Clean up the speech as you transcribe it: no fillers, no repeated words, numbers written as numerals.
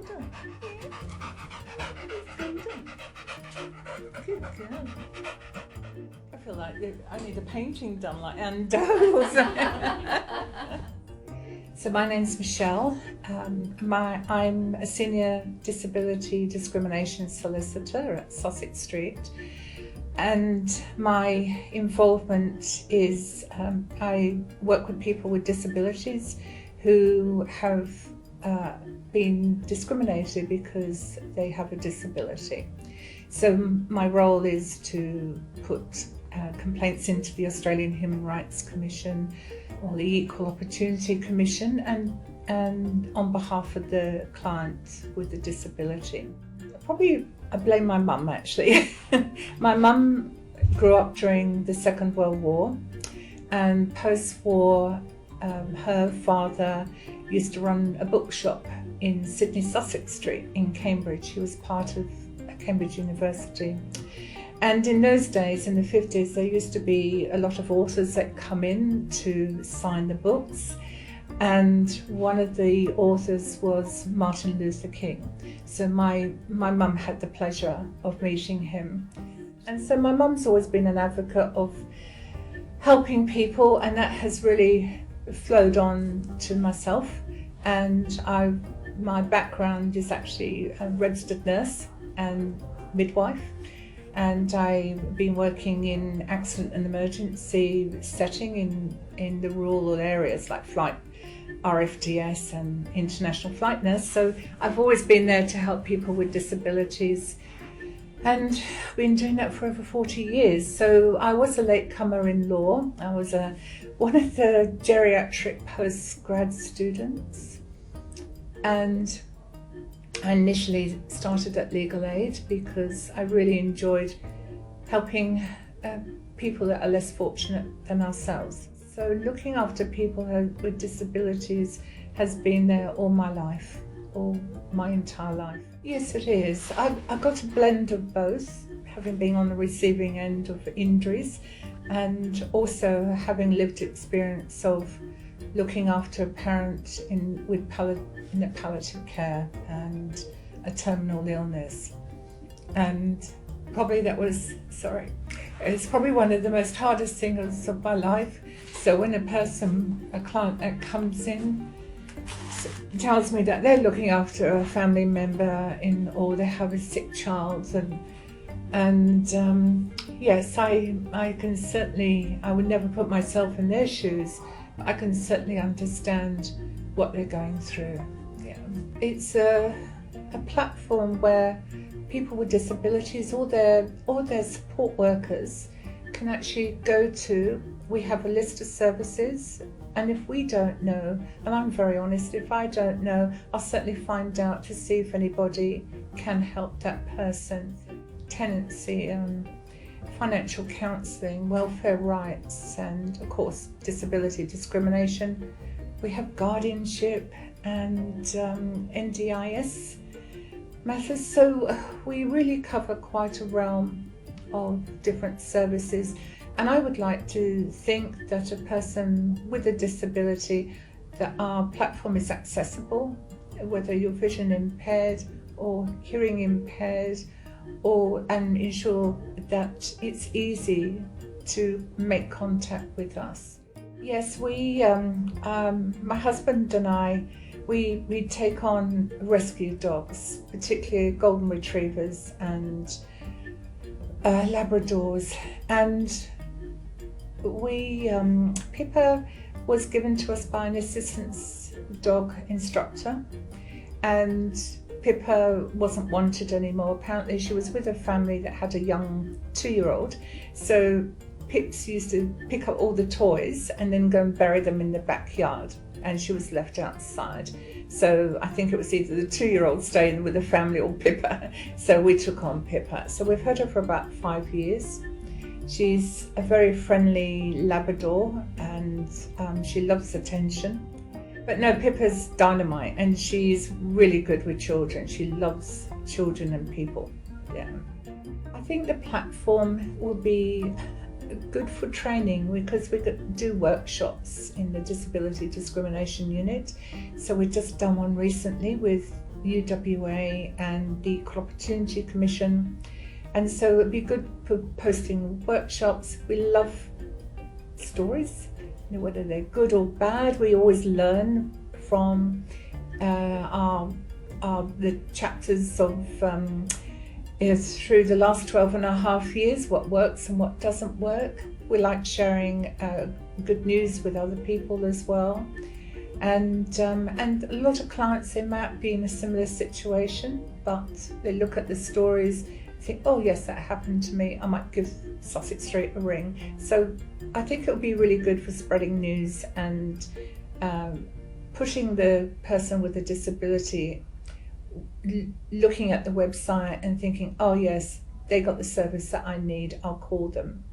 Well done. Well done. Good girl. I feel like I need a painting done like Anne does. So my name's Michele. I'm a senior disability discrimination solicitor at Sussex Street, and my involvement is I work with people with disabilities who have been discriminated because they have a disability. So my role is to put complaints into the Australian Human Rights Commission or the Equal Opportunity Commission, and on behalf of the client with a disability. I blame my mum actually. My mum grew up during the Second World War, and post-war her father used to run a bookshop in Sydney Sussex Street in Cambridge. He was part of Cambridge University. And in those days, in the 50s, there used to be a lot of authors that come in to sign the books. And one of the authors was Martin Luther King. So my mum had the pleasure of meeting him. And so my mum's always been an advocate of helping people, and that has really flowed on to myself. And my background is actually a registered nurse and midwife. And I've been working in accident and emergency setting in the rural areas like flight RFDS and international flight nurse. So I've always been there to help people with disabilities, and been doing that for over 40 years. So I was a latecomer in law. I was one of the geriatric postgrad students, and I initially started at Legal Aid because I really enjoyed helping people that are less fortunate than ourselves. So looking after people with disabilities has been there all my life, all my entire life. Yes, it is. I've got a blend of both, having been on the receiving end of injuries and also having lived experience of looking after a parent in a palliative care and a terminal illness. And probably it's probably one of the most hardest things of my life. So when a client that comes in tells me that they're looking after a family member or they have a sick child, and yes, I would never put myself in their shoes, but I can certainly understand what they're going through. Yeah. It's a platform where people with disabilities or their support workers can actually go to. We have a list of services, and if we don't know, and I'm very honest, if I don't know, I'll certainly find out to see if anybody can help that person. Tenancy, financial counselling, welfare rights, and of course disability discrimination. We have guardianship and NDIS matters, so we really cover quite a realm of different services. And I would like to think that a person with a disability, that our platform is accessible, whether you're vision impaired or hearing impaired, and ensure that it's easy to make contact with us. Yes, my husband and I, we take on rescue dogs, particularly golden retrievers and Labradors, and Pippa was given to us by an assistance dog instructor, and Pippa wasn't wanted anymore. Apparently she was with a family that had a young 2-year-old, so Pips used to pick up all the toys and then go and bury them in the backyard, and she was left outside. So I think it was either the 2-year-old staying with the family or Pippa, so we took on Pippa. So we've had her for about 5 years. She's a very friendly Labrador, and she loves attention. But no, Pippa's dynamite, and she's really good with children. She loves children and people. Yeah. I think the platform will be good for training, because we do workshops in the Disability Discrimination Unit. So we've just done one recently with UWA and the Equal Opportunity Commission, and so it'd be good for posting workshops. We love stories, whether they're good or bad. We always learn from the chapters of through the last 12 and a half years, what works and what doesn't work. We like sharing good news with other people as well. And a lot of clients, they might be in a similar situation, but they look at the stories, think, oh yes, that happened to me, I might give Sussex Street a ring. So I think it'll be really good for spreading news and pushing the person with a disability, looking at the website and thinking, oh yes, they got the service that I need, I'll call them.